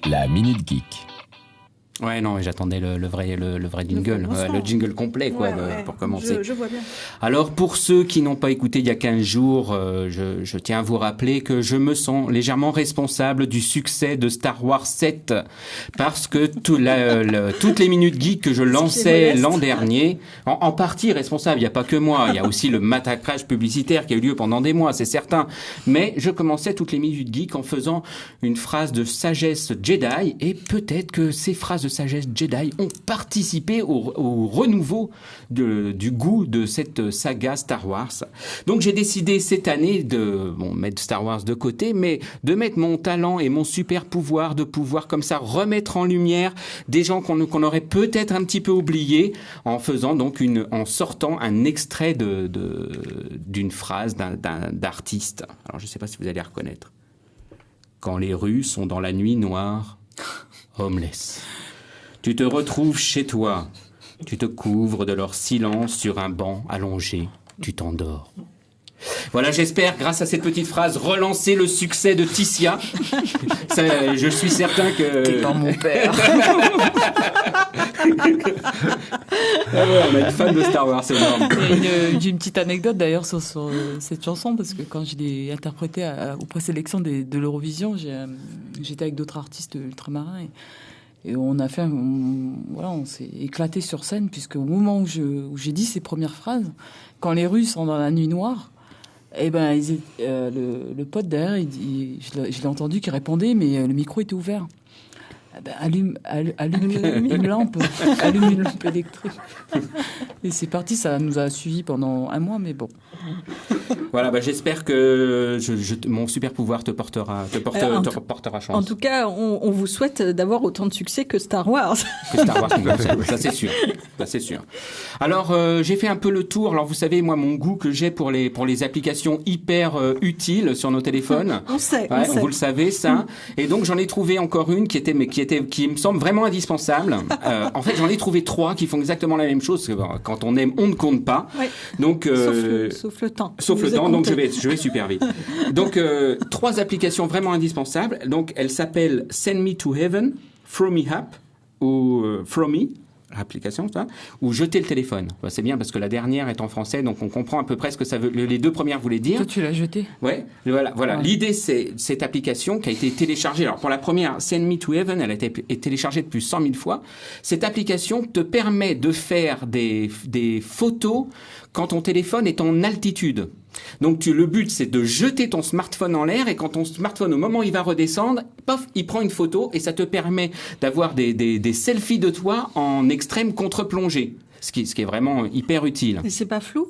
La Minute Geek. Ouais, non, j'attendais le vrai jingle, le jingle complet, quoi, pour commencer. Je vois bien. Alors, pour ceux qui n'ont pas écouté il y a 15 jours, je tiens à vous rappeler que je me sens légèrement responsable du succès de Star Wars 7, parce que toutes les minutes geeks que je lançais l'an dernier, en partie responsable, il n'y a pas que moi, il y a aussi le matraquage publicitaire qui a eu lieu pendant des mois, c'est certain, mais je commençais toutes les minutes geeks en faisant une phrase de sagesse Jedi, et peut-être que ces phrases de sagesse Jedi ont participé au renouveau du goût de cette saga Star Wars. Donc j'ai décidé cette année de mettre Star Wars de côté, mais de mettre mon talent et mon super pouvoir de pouvoir comme ça remettre en lumière des gens qu'on aurait peut-être un petit peu oubliés en faisant donc en sortant un extrait d'une phrase d'artiste. Alors je sais pas si vous allez reconnaître. Quand les rues sont dans la nuit noire, homeless. Tu te retrouves chez toi. Tu te couvres de leur silence sur un banc allongé. Tu t'endors. Voilà, j'espère, grâce à cette petite phrase, relancer le succès de Ticia. Je suis certain que... T'es pas mon père. On a une fan de Star Wars, c'est énorme. J'ai une petite anecdote d'ailleurs sur cette chanson, parce que quand je l'ai interprétée aux présélections de l'Eurovision, j'étais avec d'autres artistes ultramarins et on a fait, on s'est éclaté sur scène, puisque au moment où j'ai dit ces premières phrases, quand les rues sont dans la nuit noire, eh ben, le pote derrière, je l'ai entendu qui répondait, mais le micro était ouvert. Eh ben, allume une lampe, allume une lampe électrique. Et c'est parti, ça nous a suivis pendant un mois, mais bon. Voilà, j'espère que mon super pouvoir te portera chance. En tout cas, on vous souhaite d'avoir autant de succès que Star Wars. Que Star Wars, ça c'est sûr. Ça c'est sûr. Alors, j'ai fait un peu le tour. Alors, vous savez, moi, mon goût que j'ai pour les applications hyper utiles sur nos téléphones. On sait. Vous le savez, ça. Et donc, j'en ai trouvé encore une qui me semble vraiment indispensable. En fait, j'en ai trouvé 3 qui font exactement la même chose. Quand on aime, on ne compte pas. Ouais. Donc, sauf le temps. Sauf le temps, donc je vais super vite. Donc, 3 applications vraiment indispensables. Donc, elles s'appellent Send Me to Heaven, Throw Me Up ou Throw Me. Application, ça, ou jeter le téléphone. C'est bien parce que la dernière est en français, donc on comprend à peu près ce que ça veut. Les 2 premières voulaient dire. Toi, tu l'as jeté. Ouais, voilà. Ouais. L'idée, c'est cette application qui a été téléchargée. Alors pour la première, Send Me to Heaven, elle a été téléchargée depuis 100 000 fois. Cette application te permet de faire des photos quand ton téléphone est en altitude. Donc le but, c'est de jeter ton smartphone en l'air, et quand ton smartphone, au moment où il va redescendre, paf, il prend une photo, et ça te permet d'avoir des selfies de toi en extrême contre-plongée, ce qui est vraiment hyper utile. Mais c'est pas flou?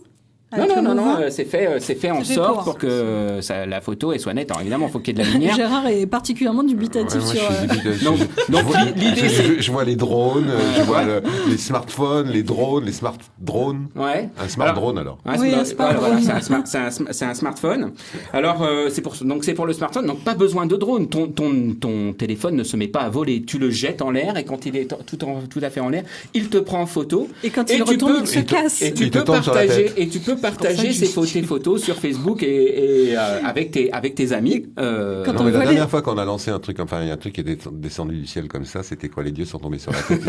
Non, c'est fait en sorte pour que la photo elle soit nette. Alors évidemment, il faut qu'il y ait de la lumière. Gérard est particulièrement dubitatif sur... Donc l'idée, c'est... Je vois les drones, je vois les smartphones, les drones, les smart drones. Ouais. Un smart drone, alors. Oui, un smart drone. C'est un smartphone. Alors, c'est pour le smartphone, donc pas besoin de drone. Ton téléphone ne se met pas à voler. Tu le jettes en l'air, et quand il est tout à fait en l'air, il te prend en photo. Et quand il retombe, il se casse. Et tu peux partager tes photos sur Facebook et avec tes amis. La dernière fois qu'on a lancé un truc, enfin, il y a un truc qui est descendu du ciel comme ça, c'était quoi? Les dieux sont tombés sur la tête.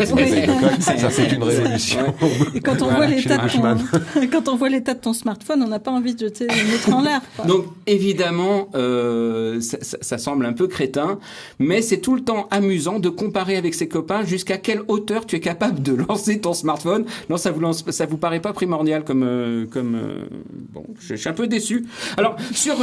Ça, c'est une révolution. Et quand on voit l'état de ton smartphone, on n'a pas envie de le mettre en l'air. Donc, évidemment, ça semble un peu crétin, mais c'est tout le temps amusant de comparer avec ses copains jusqu'à quelle hauteur tu es capable de lancer ton smartphone. Non, ça vous paraît pas primordial comme je suis un peu déçu. Alors, sur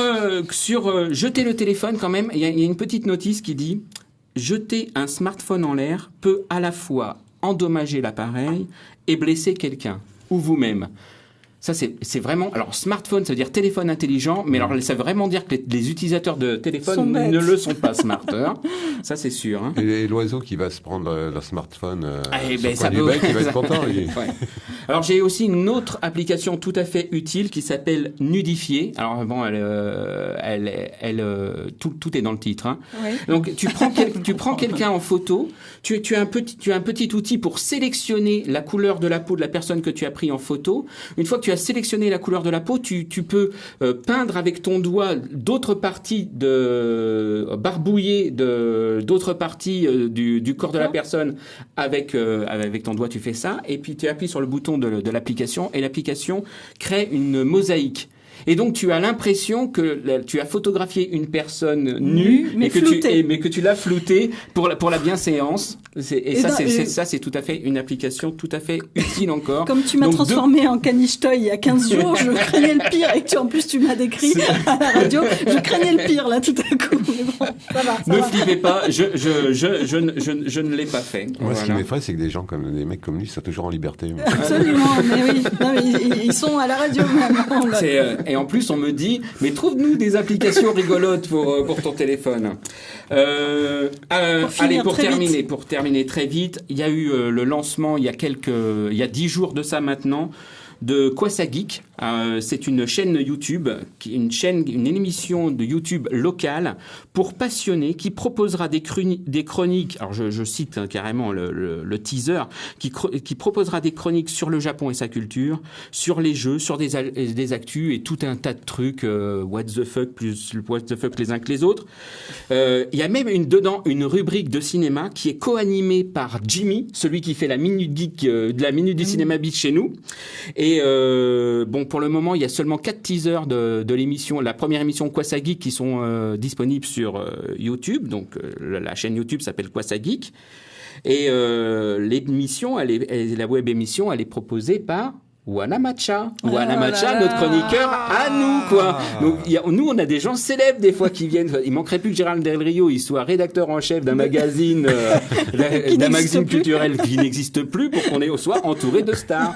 jeter le téléphone, quand même, il y a une petite notice qui dit « Jeter un smartphone en l'air peut à la fois endommager l'appareil et blesser quelqu'un, ou vous-même. » Ça, c'est vraiment... Alors, smartphone, ça veut dire téléphone intelligent, mais alors, ça veut vraiment dire que les utilisateurs de téléphone ne le sont pas smart. Ça, c'est sûr. Hein. Et l'oiseau qui va se prendre leur smartphone il va être content. Ouais. Alors, j'ai aussi une autre application tout à fait utile qui s'appelle Nudifier. Alors, bon, tout est dans le titre. Hein. Oui. Donc, tu prends quelqu'un en photo, tu as un petit outil pour sélectionner la couleur de la peau de la personne que tu as pris en photo. Une fois que tu as sélectionné la couleur de la peau, tu peux peindre avec ton doigt d'autres parties barbouillées de d'autres parties du corps de la personne avec ton doigt, tu fais ça, et puis tu appuies sur le bouton de l'application, et l'application crée une mosaïque. Et donc tu as l'impression que tu as photographié une personne nue, mais que tu l'as floutée pour la bienséance. Ça c'est tout à fait une application tout à fait utile encore. Comme tu m'as transformé en caniche toy il y a 15 jours, je craignais le pire, et en plus tu m'as décrit à la radio, je craignais le pire là tout à coup. Mais bon, ça va. Flippez pas, je ne l'ai pas fait. Moi, voilà. Ce qui m'effraie, c'est que des mecs comme lui sont toujours en liberté. Absolument, mais oui. Non, mais ils sont à la radio maintenant. Et en plus, on me dit, mais trouve-nous des applications rigolotes pour ton téléphone. Pour terminer très vite, il y a eu le lancement il y a 10 jours de ça maintenant, de Quoi ça geek. C'est une chaîne YouTube, une émission de YouTube locale pour passionnés qui proposera des chroniques. Alors je cite carrément le teaser, qui proposera des chroniques sur le Japon et sa culture, sur les jeux, sur des actus et tout un tas de trucs. What the fuck plus what the fuck les uns que les autres. Il y a même dedans une rubrique de cinéma qui est co-animée par Jimmy, celui qui fait la minute geek de la minute du cinéma beat chez nous. Et pour le moment, il y a seulement 4 teasers de l'émission, la première émission Quoi ça geek qui sont disponibles sur YouTube. Donc la chaîne YouTube s'appelle Quoi ça geek. Et l'émission, la web émission, elle est proposée par Wanamacha. Wanamacha, notre chroniqueur à nous, quoi. Donc, nous, on a des gens célèbres, des fois, qui viennent. Il manquerait plus que Gérald Del Rio, il soit rédacteur en chef d'un magazine, culturel qui n'existe plus pour qu'on soit entouré de stars.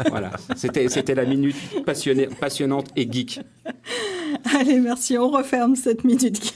Voilà. C'était la minute passionnante et geek. Allez, merci. On referme cette minute geek.